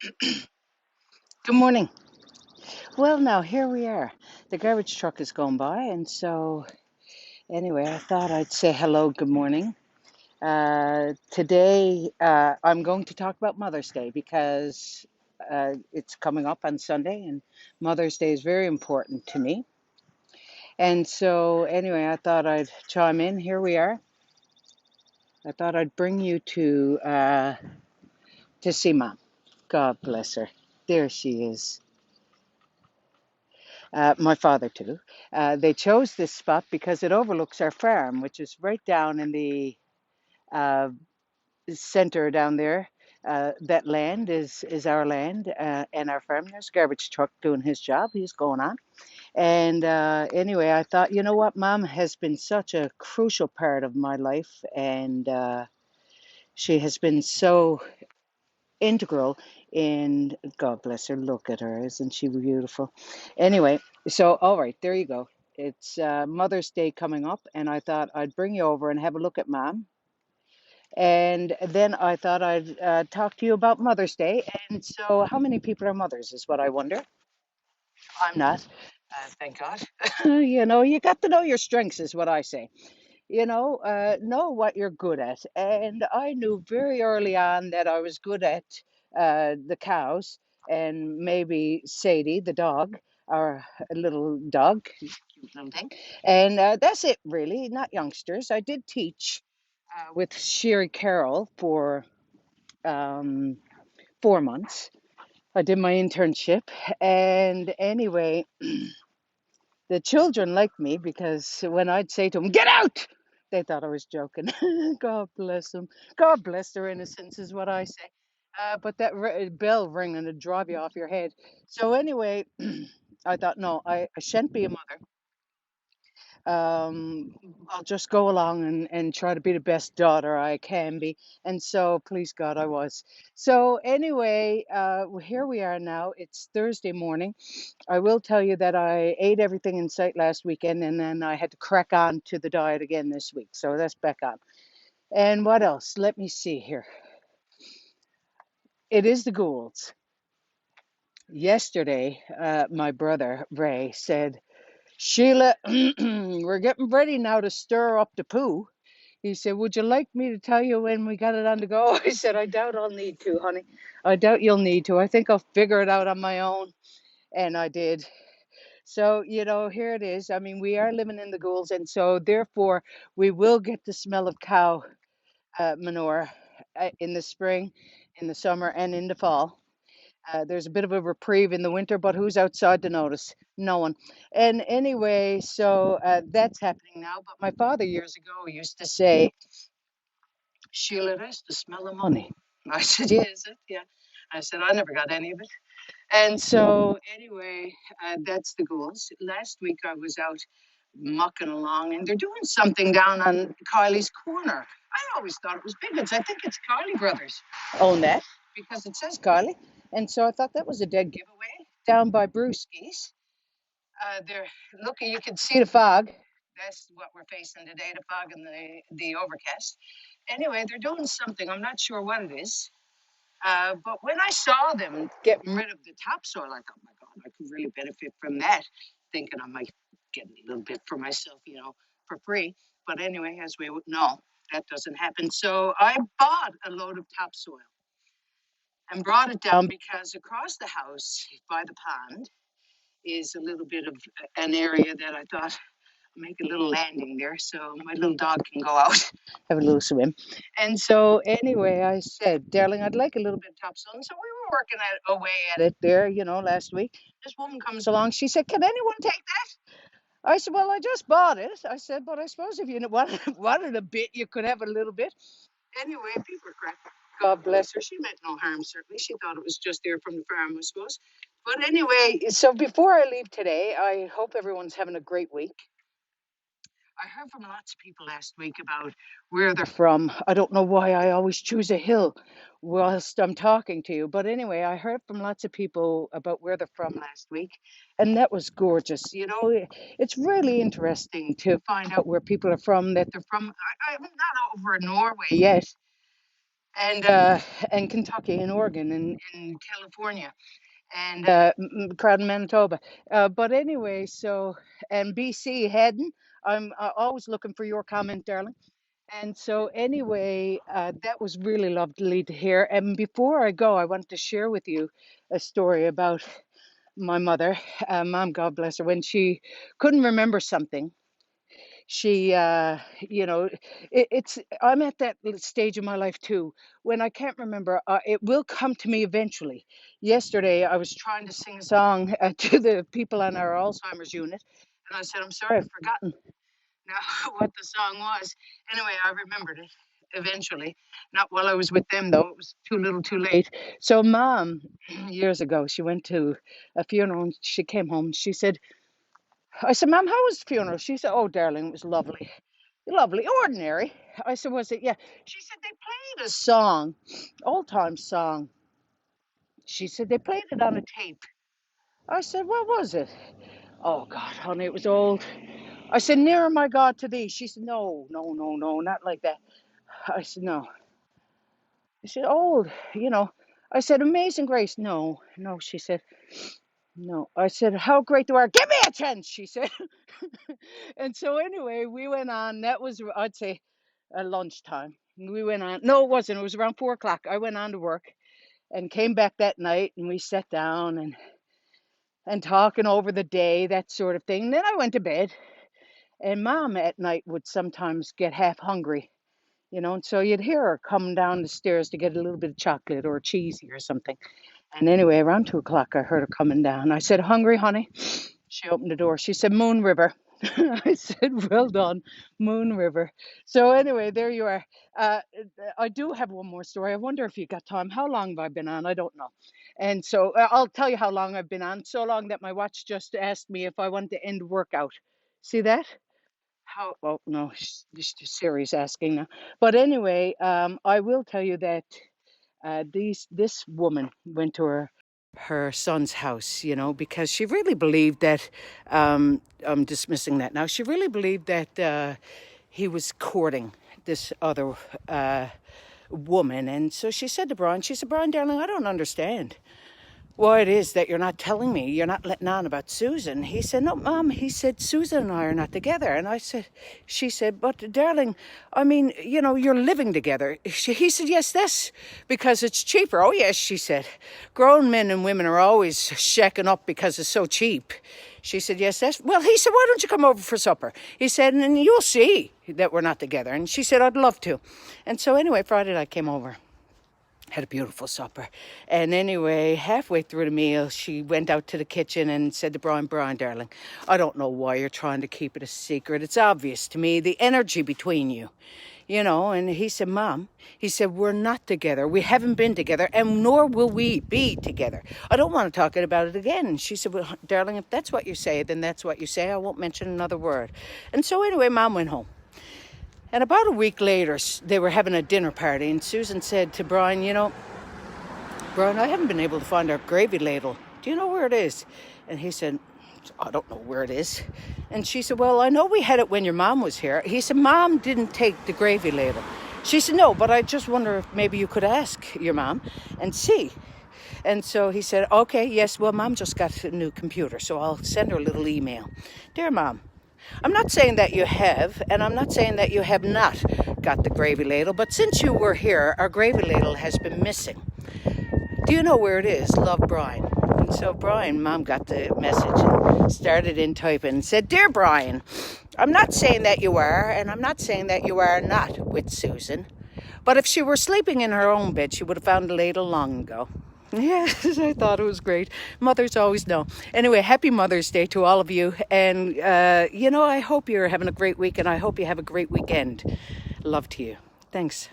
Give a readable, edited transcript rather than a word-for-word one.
Good morning. Well, now here we are. The garbage truck is going by, and so anyway, I thought I'd say hello, good morning. Today, I'm going to talk about Mother's Day because it's coming up on Sunday, and Mother's Day is very important to me. And so, anyway, I thought I'd chime in. Here we are. I thought I'd bring you to see Mom. God bless her. There she is. My father too. They chose this spot because it overlooks our farm, which is right down in the uh, center down there. That land is our land and our farm. There's a garbage truck doing his job. He's going on. And anyway, I thought, you know what, Mom has been such a crucial part of my life, and she has been so integral in, God bless her, look at her, isn't she beautiful? Anyway, so all right, there you go. It's Mother's Day coming up, and I thought I'd bring you over and have a look at Mom. And then I thought I'd talk to you about Mother's Day. And so, how many people are mothers is what I wonder. I'm not, thank God. You got to know your strengths, is what I say. Know what you're good at. And I knew very early on that I was good at the cows and maybe Sadie, the dog, or a little dog, cute little thing. And that's it, really, not youngsters. I did teach with Sherry Carroll for um, 4 months. I did my internship. And anyway, the children liked me because when I'd say to them, "Get out," they thought I was joking. God bless them. God bless their innocence, is what I say. But that bell ringing to drive you off your head. So anyway, I thought, no, I shan't be a mother. um, I'll just go along and try to be the best daughter I can be. And so, please God, I was. So, anyway, here we are now. It's Thursday morning. I will tell you that I ate everything in sight last weekend, and then I had to crack on to the diet again this week. So, that's back on. And what else? Let me see here. It is the Goulds. Yesterday, my brother Ray said, "Sheila, we're getting ready now to stir up the poo." He said, "Would you like me to tell you when we got it on the go?" I said, "I doubt I'll need to, honey. I doubt you'll need to. I think I'll figure it out on my own." And I did. So, here it is. I mean, we are living in the ghouls, and so therefore we will get the smell of cow manure in the spring, in the summer, and in the fall. There's a bit of a reprieve in the winter, but who's outside to notice? No one. And anyway, so that's happening now. But my father years ago used to say, "Sheila, that's the smell of money." I said, "Yeah, is it? Yeah." I said, "I never got any of it." And so, anyway, that's the goals. Last week I was out mucking along, and they're doing something down on Kylie's corner. I always thought it was Biggins. I think it's Kylie Brothers own that because it says Kylie. And so I thought that was a dead giveaway down by Brewski's. They're looking, you can see the fog. That's what we're facing today, the fog and the overcast. Anyway, they're doing something. I'm not sure what it is. But when I saw them getting rid of the topsoil, I thought, my God, I could really benefit from that, thinking I might get a little bit for myself, for free. But anyway, as we know, that doesn't happen. So I bought a load of topsoil and brought it down because across the house by the pond is a little bit of an area that I thought make a little landing there so my little dog can go out, have a little swim. And so anyway, I said, "Darling, I'd like a little bit of topsoil." And so we were working away at it there, last week. This woman comes along. She said, "Can anyone take that?" I said, "Well, I just bought it." I said, "But I suppose if you wanted a bit, you could have a little bit." Anyway, people were cracking. God bless her. She meant no harm, certainly. She thought it was just there from the farm, I suppose. But anyway, so before I leave today, I hope everyone's having a great week. I heard from lots of people last week about where they're from. I don't know why I always choose a hill whilst I'm talking to you. But anyway, I heard from lots of people about where they're from last week. And that was gorgeous. It's really interesting to find out where people are from, that they're from. I'm not over in Norway yet. and Kentucky and Oregon and California and crowd in Manitoba. But anyway, so and BC Hedden. I'm always looking for your comment, darling. And so anyway, that was really lovely to hear. And before I go, I want to share with you a story about my mother, Mom, God bless her, when she couldn't remember something. She, it's, I'm at that stage of my life too, when I can't remember, it will come to me eventually. Yesterday, I was trying to sing a song to the people on our Alzheimer's unit, and I said, I'm sorry, I've forgotten now what the song was. Anyway, I remembered it eventually. Not while I was with them, though. It was too little too late. So, Mom, years ago, she went to a funeral and she came home. She said, I said, Mom, how was the funeral? She said, oh, darling, it was lovely. Lovely, ordinary. I said, was it? Yeah. She said, they played a song, old time song. She said, they played it on a tape. I said, what was it? Oh, God, honey, it was old. I said, nearer, my God, to thee. She said, no, no, no, no, not like that. I said, no. I said, old, you know. I said, Amazing Grace. No, no, she said, no. I said, how great thou art. Give me a chance, she said. And so anyway, we went on. That was, I'd say, lunchtime. We went on. No, it wasn't. It was around 4 o'clock. I went on to work and came back that night and we sat down and talking over the day, that sort of thing. Then I went to bed. And Mom at night would sometimes get half hungry, and so you'd hear her come down the stairs to get a little bit of chocolate or cheesy or something. And anyway, around 2 o'clock, I heard her coming down. I said, hungry, honey? She opened the door. She said, Moon River. I said, well done, Moon River. So anyway, there you are. Uh, I do have one more story. I wonder if you got time. How long have I been on? I don't know. And so I'll tell you how long I've been on. So long that my watch just asked me if I want to end workout. See that? How? Well, no, Siri's asking now. But anyway, I will tell you that this woman went to her son's house, because she really believed that. I'm dismissing that now. She really believed that he was courting this other woman, and so she said to Brian, she said, Brian, darling, I don't understand why it is that you're not telling me, you're not letting on about Susan. He said, no, Mom, he said, Susan and I are not together. And she said, but darling, I mean, you're living together. He said, yes, that's because it's cheaper. Oh, yes, she said, grown men and women are always shacking up because it's so cheap. She said, yes, well, he said, why don't you come over for supper? He said, and you'll see that we're not together. And she said, I'd love to. And so anyway, Friday night came over. Had a beautiful supper. And anyway, halfway through the meal, she went out to the kitchen and said to Brian, darling, I don't know why you're trying to keep it a secret. It's obvious to me, the energy between you, And he said, Mom, he said, we're not together. We haven't been together, and nor will we be together. I don't want to talk about it again. And she said, well, darling, if that's what you say, then that's what you say. I won't mention another word. And so anyway, Mom went home. And about a week later, they were having a dinner party, and Susan said to Brian, Brian, I haven't been able to find our gravy ladle. Do you know where it is? And he said, I don't know where it is. And she said, well, I know we had it when your mom was here. He said, Mom didn't take the gravy ladle. She said, no, but I just wonder if maybe you could ask your mom and see. And so he said, okay, yes, well, Mom just got a new computer, so I'll send her a little email. Dear Mom, I'm not saying that you have, and I'm not saying that you have not got the gravy ladle, but since you were here, our gravy ladle has been missing. Do you know where it is? Love, Brian. And so Brian, Mom got the message and started in typing and said, Dear Brian, I'm not saying that you are, and I'm not saying that you are not with Susan, but if she were sleeping in her own bed, she would have found the ladle long ago. Yes, I thought it was great. Mothers always know. Anyway, happy Mother's Day to all of you. And, I hope you're having a great week, and I hope you have a great weekend. Love to you. Thanks.